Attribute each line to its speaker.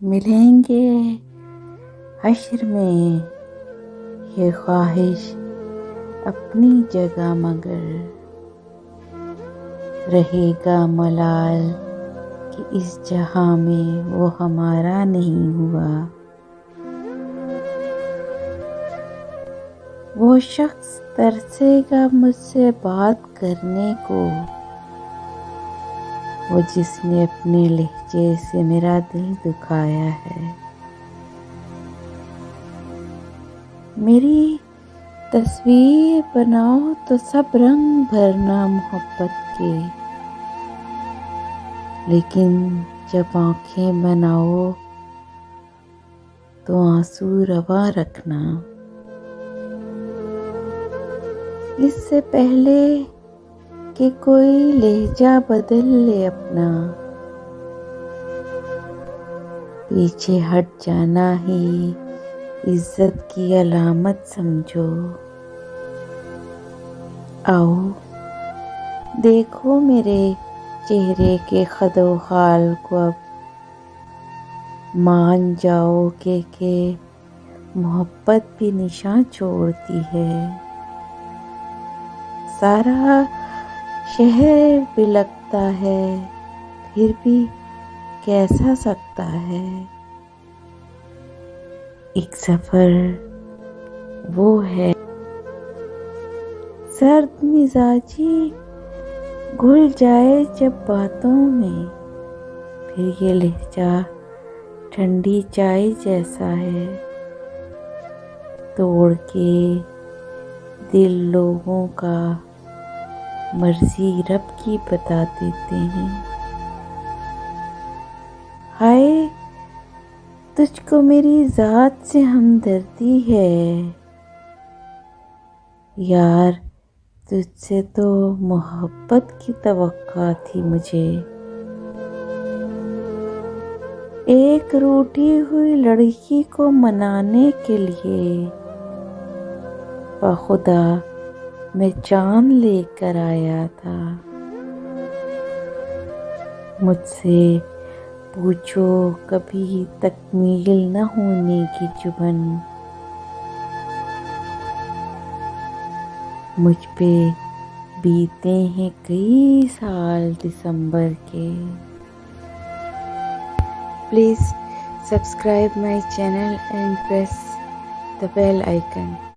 Speaker 1: ملیں گے حشر میں یہ خواہش اپنی جگہ، مگر رہے گا ملال کہ اس جہاں میں وہ ہمارا نہیں ہوا۔ وہ شخص ترسے گا مجھ سے بات کرنے کو، وہ جس نے اپنے لہجے سے میرا دل دکھایا ہے۔ میری تصویر بناؤ تو سب رنگ بھرنا محبت کے، لیکن جب آنکھیں بناؤ تو آنسو رواں رکھنا۔ اس سے پہلے کہ کوئی لہجہ بدل لے اپنا، پیچھے ہٹ جانا ہی عزت کی علامت سمجھو۔ آؤ دیکھو میرے چہرے کے خد و خال کو، اب مان جاؤ کہ محبت بھی نشاں چھوڑتی ہے۔ سارا شہر بلکتا ہے پھر بھی کیسا سکتا ہے۔ ایک سفر وہ ہے سرد مزاجی گھل جائے جب باتوں میں، پھر یہ لہجہ ٹھنڈی چائے جیسا ہے، توڑ کے دل لوگوں کا مرضی رب کی بتا دیتے ہیں۔ ہائے تجھ کو میری ذات سے ہمدردی ہے یار، تجھ سے تو محبت کی توقع تھی مجھے۔ ایک روٹھی ہوئی لڑکی کو منانے کے لیے بخدا میں چاند لے کر آیا تھا۔ مجھ سے پوچھو کبھی تکمیل نہ ہونے کی چبھن، مجھ پہ بیتے ہیں کئی سال دسمبر کے۔ Please subscribe my channel and press the bell icon.